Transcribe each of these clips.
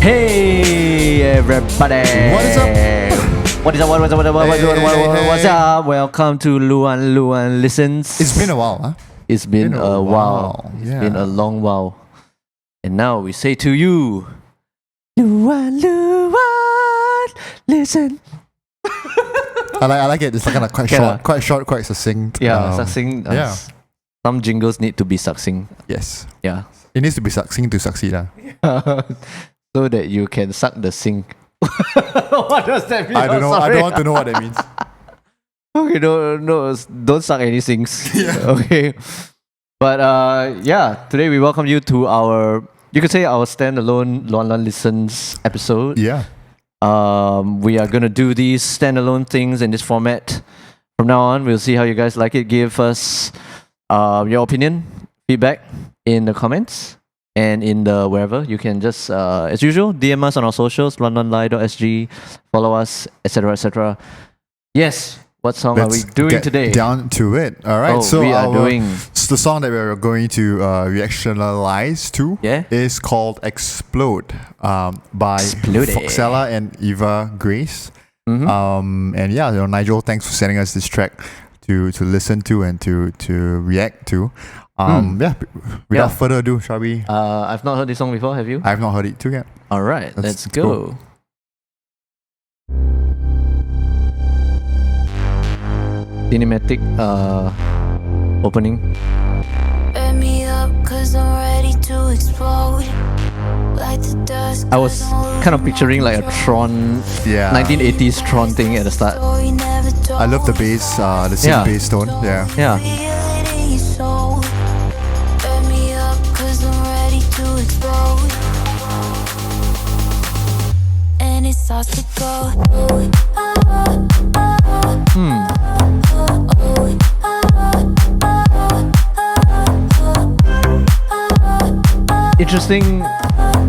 Hey everybody! What is up? What's up? Welcome to Luan Luan Listens. It's been a while, huh? It's been a while. Yeah. It's been a long while. And now we say to you, Luan Luan Listen. I like it. It's kind of quite short, quite succinct. Yeah, succinct. Yeah. Some jingles need to be succinct. Yes. Yeah. It needs to be succinct to succeed. So that you can suck the sink. What does that mean? I don't know. I don't want to know what that means. Okay, don't suck any sinks. Yeah. Okay. But yeah, today we welcome you to our, you could say our standalone Luan Luan Listens episode. Yeah. We are gonna do these standalone things in this format. From now on, we'll see how you guys like it. Give us your opinion, feedback in the comments. And in the wherever, you can just, as usual, DM us on our socials, luanluanlie.sg, follow us, etc., etc. Yes, what song are we doing today? Down to it. All right. So we are doing the song that we're going to reactionalyze to is called "Explode" by Foxela and Eva Grace. Mm-hmm. And yeah, Nigel, thanks for sending us this track to listen to and to react to. Yeah, without further ado, shall we? I've not heard this song before, have you? I've not heard it too yet. Alright, let's go. Cinematic opening. Let me up, 'cause I'm ready to explode. Like the dust, I was kind of picturing like a Tron, 1980s Tron thing at the start. I love the bass, the synth bass tone. Yeah. Yeah.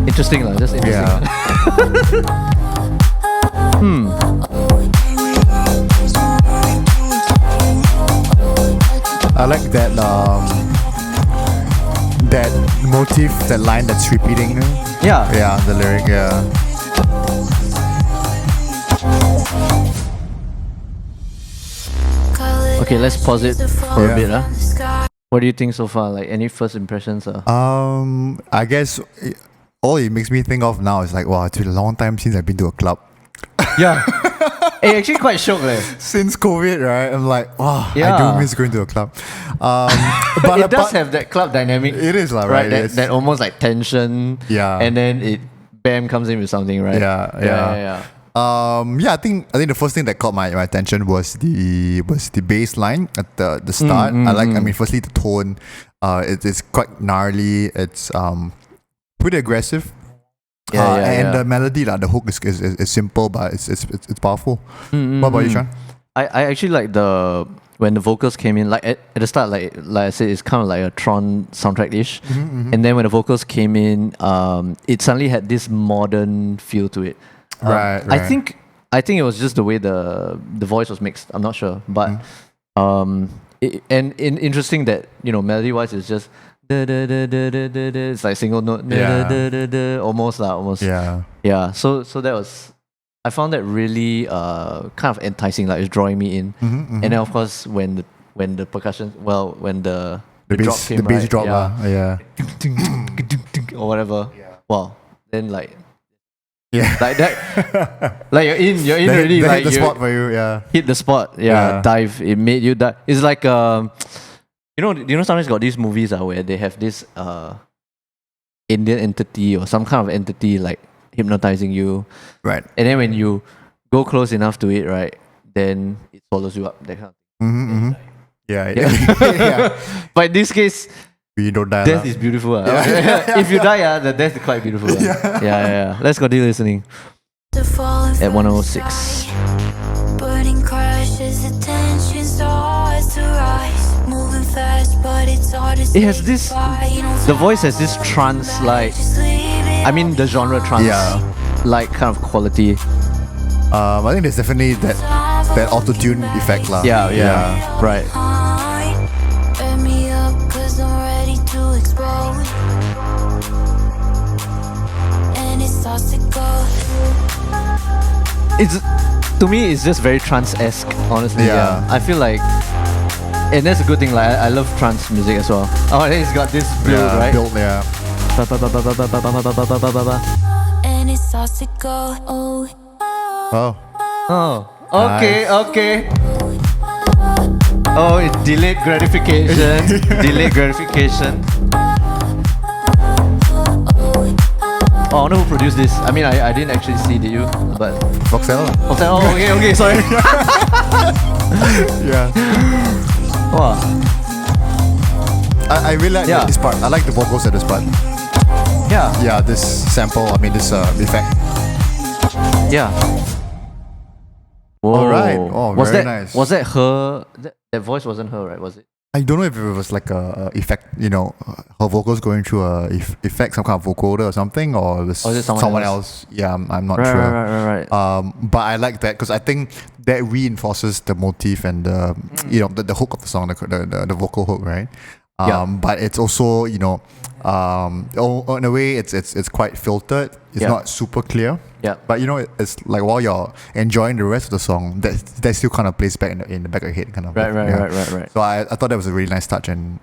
Interesting lah, just interesting. Yeah. I like that that motif, that line that's repeating. Yeah. Yeah, the lyric. Yeah. Okay, let's pause it for a bit. What do you think so far? Like, any first impressions? I guess all it makes me think of now is like, wow, it's been a long time since I've been to a club. Yeah. Hey, actually quite shocked leh. Since COVID, right? I'm like, wow, Yeah. I do miss going to a club. But it does have that club dynamic. It is lah, right? That almost like tension. Yeah. And then it bam comes in with something, right? Yeah. I think the first thing that caught my attention was the bass line at the start. I mean, firstly the tone, it's quite gnarly. It's pretty aggressive. And the melody, the hook is simple, but it's powerful. What about you, Sean? I actually like when the vocals came in, like at the start, like I said, it's kind of like a Tron soundtrack-ish. And then when the vocals came in, it suddenly had this modern feel to it. Right. I think it was just the way the voice was mixed. I'm not sure, but interesting that melody wise it's just it's like single note almost. Yeah. So that was, I found that really kind of enticing. Like it's drawing me in. And then of course when the percussion, when the drop came, the bass right? drop, or whatever. Well, then like. Yeah, like that, like you're in already. They like hit the spot for you, hit the spot, dive. It made you dive. It's like sometimes got these movies where they have this Indian entity or some kind of entity like hypnotizing you, right? And then when you go close enough to it, right, then it follows you up. That kind of thing. Yeah. But in this case, you don't die. Death is beautiful. If you die, the death is quite beautiful. Yeah. Let's continue listening. At 106. Burning crashes, attention starts to rise. Moving fast, but it's hard to it has this, the voice has this trance like, I mean the genre trance like kind of quality. I think there's definitely that auto-tune effect lah. Yeah. Right. And it starts to it's to me it's just very trance-esque, honestly. Yeah. I feel like, and that's a good thing. Like I love trance music as well. Oh, and it's got this build, right? Build, yeah. And it starts to go. Oh, Oh. Oh, okay, Nice. okay. Oh, it's delayed gratification. Delayed gratification. Oh, I wonder who produced this. I mean, I didn't actually see, did you? But Foxela. oh, okay, sorry. Yeah. Wow. I really like Yeah. this part. I like the vocals at this part. Yeah, Yeah, this sample, I mean this effect. yeah. Whoa. Alright. Oh, was very that, nice. Was that her? That voice wasn't her, right? Was it? I don't know if it was like a effect, her vocals going through a effect, some kind of vocoder or something, or it was Or is it someone else? Yeah, I'm not Right, sure. right. But I like that because I think that reinforces the motif and the the hook of the song, the vocal hook, right? Yeah. But it's also in a way it's quite filtered. It's Yeah. not super clear. Yeah. But it's like while you're enjoying the rest of the song, that still kind of plays back in the back of your head, kind of. Right. So I thought that was a really nice touch, and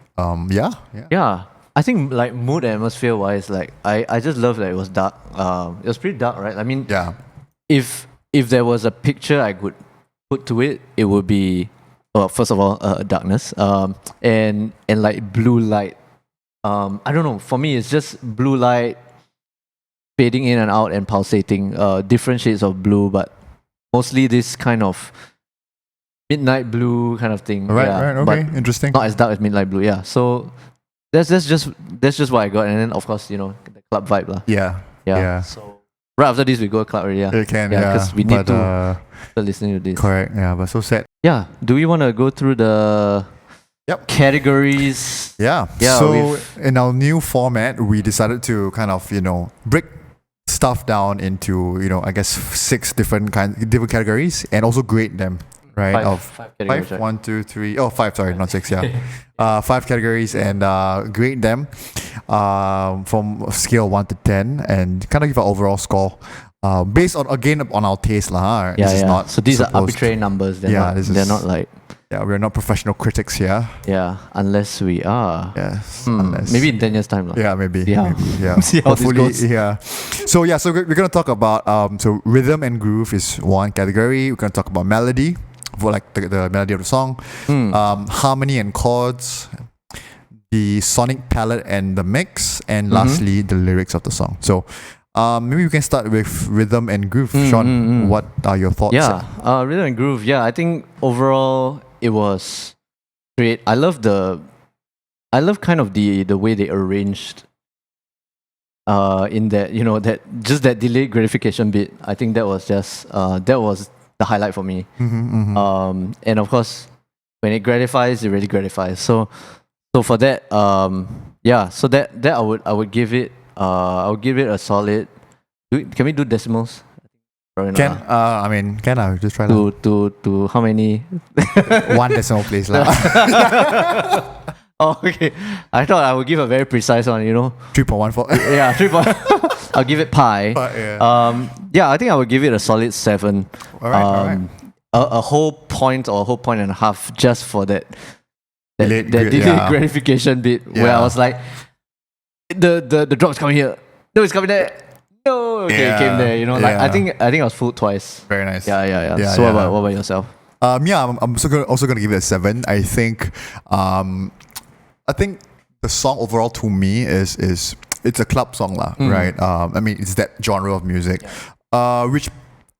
yeah. Yeah, I think like mood and atmosphere wise, like I just love that it was dark. It was pretty dark, right? I mean, Yeah. if there was a picture I could put to it, it would be, well, first of all, darkness, and like blue light. I don't know. For me, it's just blue light fading in and out and pulsating. Different shades of blue, but mostly this kind of midnight blue kind of thing. Right. yeah, Okay. but Interesting. not as dark as midnight blue. Yeah. So that's just what I got, and then of course the club vibe lah. Yeah. Yeah. So right after this we go club already. Yeah. You can. Yeah, Yeah. 'cause we need but, to start listening to this. Correct. Yeah. But so sad. Yeah. Do we want to go through the Yep. categories? Yeah. Yeah, So we've- in our new format, we decided to kind of break stuff down into I guess six different categories and also grade them. Right. Five categories. Right? 1, 2, 3. Oh, 5. Sorry, not 6. Yeah. 5 categories and grade them from a scale of 1 to 10 and kind of give an overall score based on our taste lah. Yeah. This is Yeah. not So these are supposed- arbitrary numbers. They're Yeah, not, this they're is- not like, Yeah, we're not professional critics here. yeah, unless we are. Yes, Unless maybe in 10 years time lah. Yeah, maybe. Yeah. Maybe, yeah. See how this Hopefully, goes. yeah. So we're gonna talk about so rhythm and groove is one category. We're gonna talk about melody for like the melody of the song, harmony and chords, the sonic palette and the mix, and lastly the lyrics of the song. So maybe we can start with rhythm and groove. Sean, what are your thoughts? Yeah, rhythm and groove. Yeah, I think overall it was great. I love kind of the way they arranged. In that that delayed gratification bit. I think that was just that was the highlight for me. And of course, when it gratifies, it really gratifies. So for that, so that I would give it a solid. Can we do decimals? Probably not, Can I just try that? to how many? 1 decimal place lah. Oh, okay. I thought I would give a very precise one. 3.14. Yeah, 3. I'll give it pi. Yeah. I think I would give it a solid 7. All right. A whole point or a whole point and a half just for that Delayed delayed gratification bit where I Yeah. was like, the drop's coming here. No, it's coming there. No, okay, it came there. Like Yeah. I think I was fooled twice. Very nice. Yeah. Yeah, So yeah. what about yourself? I'm also gonna give it a 7. I think the song overall to me is it's a club song lah, right? It's that genre of music, which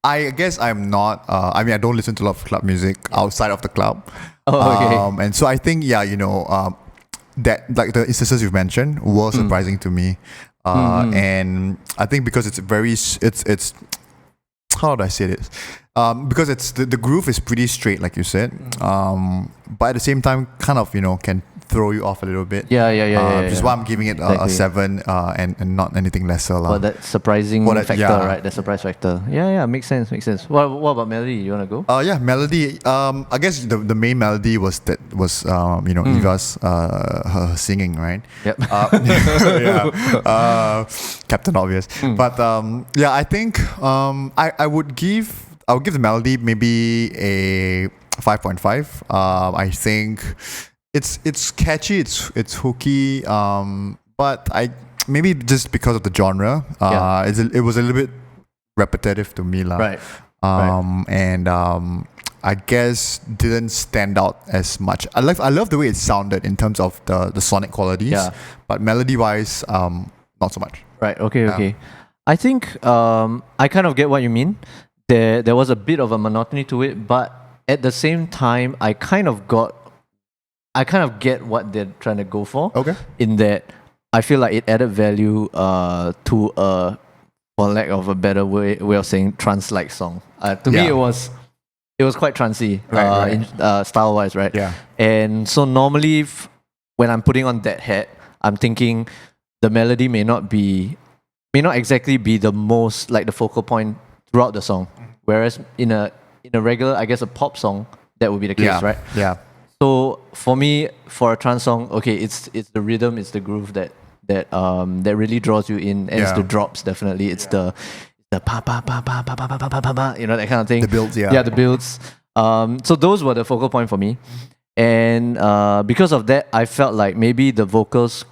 I guess I'm not. I don't listen to a lot of club music outside of the club. Oh, okay. And so I think that like the instances you've mentioned were surprising to me, and I think because it's how do I say this? Because it's the groove is pretty straight, like you said, but at the same time, kind of can throw you off a little bit. Yeah. Which is why I'm giving it a 7, and not anything lesser lah. For that surprising factor, right? The surprise factor. Yeah, makes sense. What about melody? You wanna go? Melody. I guess the main melody was Eva's her singing, right? Yep. Captain Obvious. But I think I would give I'll give the melody maybe a 5.5. I think it's catchy, it's hooky. But maybe just because of the genre, it was a little bit repetitive to me, lah. Right. And I guess didn't stand out as much. I love the way it sounded in terms of the sonic qualities, but melody wise, not so much. Right. Okay. I think I kind of get what you mean. There was a bit of a monotony to it, but at the same time, I kind of get what they're trying to go for. Okay. In that, I feel like it added value to a, for lack of a better way of saying, trance-like song. To me, it was quite trancey, style-wise, right? Yeah. And so normally, when I'm putting on that hat, I'm thinking the melody may not exactly be the most, like, the focal point throughout the song. Whereas in a regular, I guess, a pop song, that would be the case, right? Yeah. So for me, for a trance song, okay, it's the rhythm, it's the groove that really draws you in, and it's the drops, definitely. It's the pa pa pa pa pa pa pa pa pa pa, that kind of thing. The builds, Yeah, the builds. So those were the focal point for me. And because of that, I felt like maybe the vocals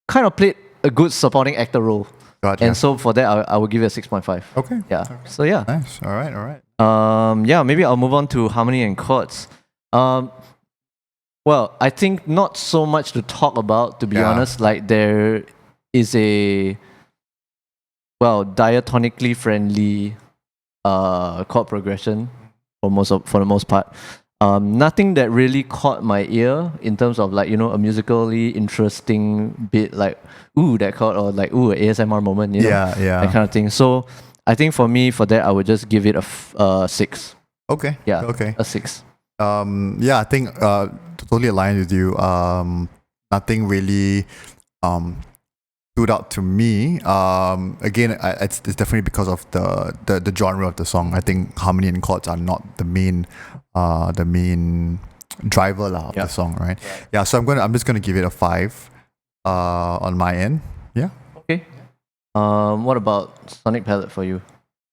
kind of played a good supporting actor role. Gotcha. And so for that, I would give it a 6.5. Okay. Yeah. So yeah. Nice. All right. Yeah, maybe I'll move on to harmony and chords. Well, I think not so much to talk about, to be honest. Like, there is a diatonically friendly chord progression for the most part. Nothing that really caught my ear in terms of, like, a musically interesting bit, like, ooh, that chord, or like, ooh, an ASMR moment, that kind of thing. So I think for me, for that, I would just give it a 6. Okay. Yeah. Okay. A 6. I think totally aligned with you. Nothing really stood out to me. Again, it's definitely because of the genre of the song. I think harmony and chords are not the main driver of the song, right? Yeah. So I'm just gonna give it a 5 on my end. Yeah. Okay. What about sonic palette for you?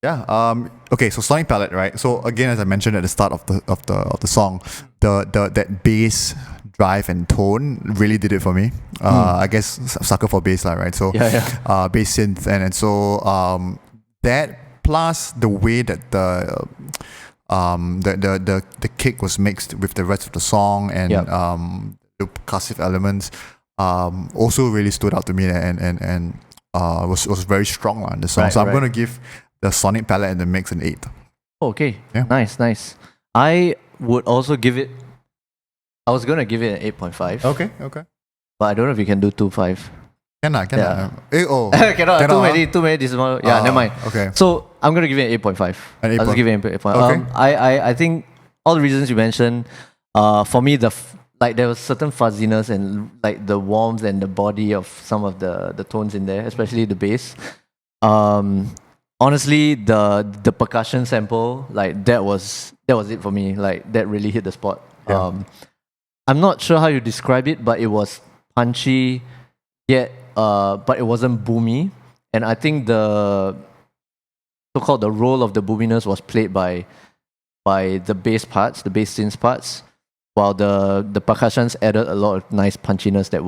Yeah. Okay. So sonic palette, right? So again, as I mentioned at the start of the song, that bass drive and tone really did it for me. I guess sucker for bass, right? So bass synth, and so that plus the way that the kick was mixed with the rest of the song, and the percussive elements also really stood out to me, and was very strong in the song. So I'm gonna give the sonic palette and the mix an 8. Okay. Yeah. Nice. I would also give it. I was gonna give it an 8.5. Okay. But I don't know if you can do 2.5. Can I? Cannot. Too many decimal. Yeah, never mind. Okay. So I'm gonna give it an 8.5. An 8. I'll just give it an 8.5. Okay. I think all the reasons you mentioned. For me, there was certain fuzziness and, like, the warmth and the body of some of the tones in there, especially the bass. Honestly, the percussion sample, like, that was it for me. Like, that really hit the spot. Yeah. I'm not sure how you describe it, but it was punchy, yet but it wasn't boomy. And I think the so-called the role of the boominess was played by the bass parts, the bass synth parts, while the percussions added a lot of nice punchiness that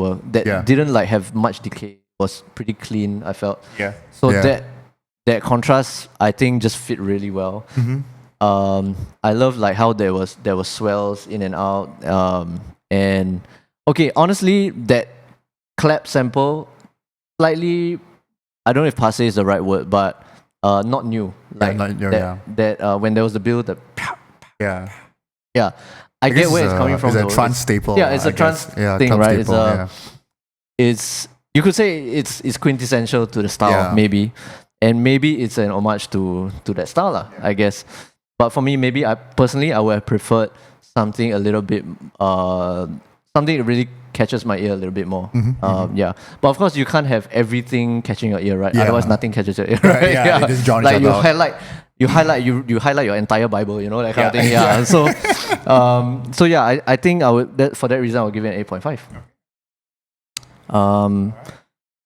didn't, like, have much decay. It was pretty clean, I felt. Yeah. So that contrast, I think, just fit really well. I love, like, how there was swells in and out. And okay, honestly, that clap sample, slightly, I don't know if passe is the right word, but not new. Like, that when there was the build, I get where it's coming from. It's a trance staple. Yeah, it's a trance thing, right? Staple, it's you could say it's quintessential to the style, maybe. And maybe it's an homage to that style, I guess. But for me, maybe I would have preferred something a little bit, something that really catches my ear a little bit more. But of course, you can't have everything catching your ear, right? Yeah. Otherwise, nothing catches your ear, right? It just drowns like, you out. highlight your entire Bible, that kind of thing. Yeah. So yeah, I think I would, for that reason, I would give it an 8.5.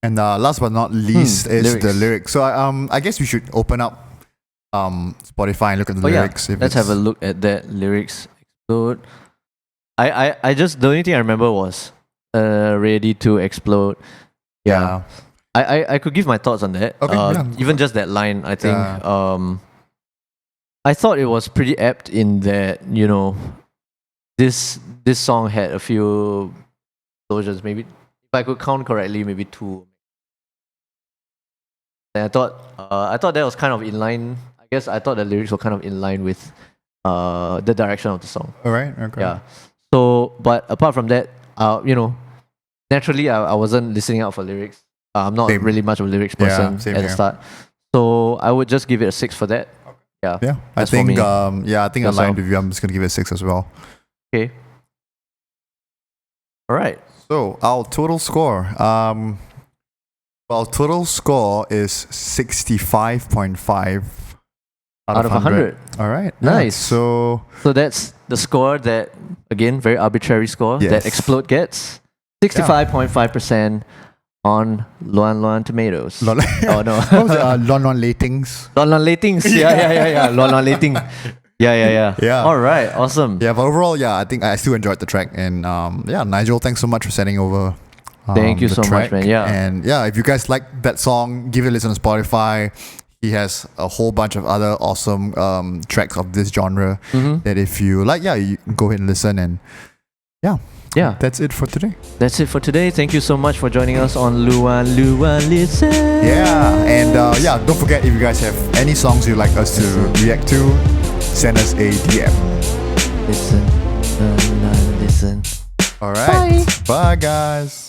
And last but not least is lyrics. the lyrics. So I guess we should open up Spotify and look at the lyrics. Yeah. Let's have a look at that. Lyrics explode. I just, the only thing I remember was ready to explode. Yeah. I could give my thoughts on that. Okay, even just that line, I think. Yeah. I thought it was pretty apt in that, you know, this song had a few explosions. Maybe, if I could count correctly, maybe 2. And I thought that was kind of in line. I guess I thought the lyrics were kind of in line with the direction of the song. All right. Okay. Yeah. So, but apart from that, you know, naturally I wasn't listening out for lyrics. I'm not really much of a lyrics person at the start. So I would just give it a 6 for that. Yeah. Yeah. I think aligned with you, I'm just gonna give it a 6 as well. Okay. All right. So our total score. Our total score is 65.5 out of 100. All right. Nice. So that's the score that, again, very arbitrary score that Explode gets. 65.5% on Luan Luan Tomatoes. oh no. What was it? Luan Luan Latings. Luan Luan Latings. Yeah. Luan Luan Lating. Yeah. All right. Awesome. Yeah, but overall, I think I still enjoyed the track. And Nigel, thanks so much for sending over. Thank you so much, man. Yeah. And if you guys like that song, give it a listen on Spotify. He has a whole bunch of other awesome tracks of this genre that if you like, you can go ahead and listen. And that's it for today. Thank you so much for joining us on Luan Luan Listen. Yeah, and don't forget, if you guys have any songs you'd like us to react to, send us a DM. Listen. All right. Bye guys.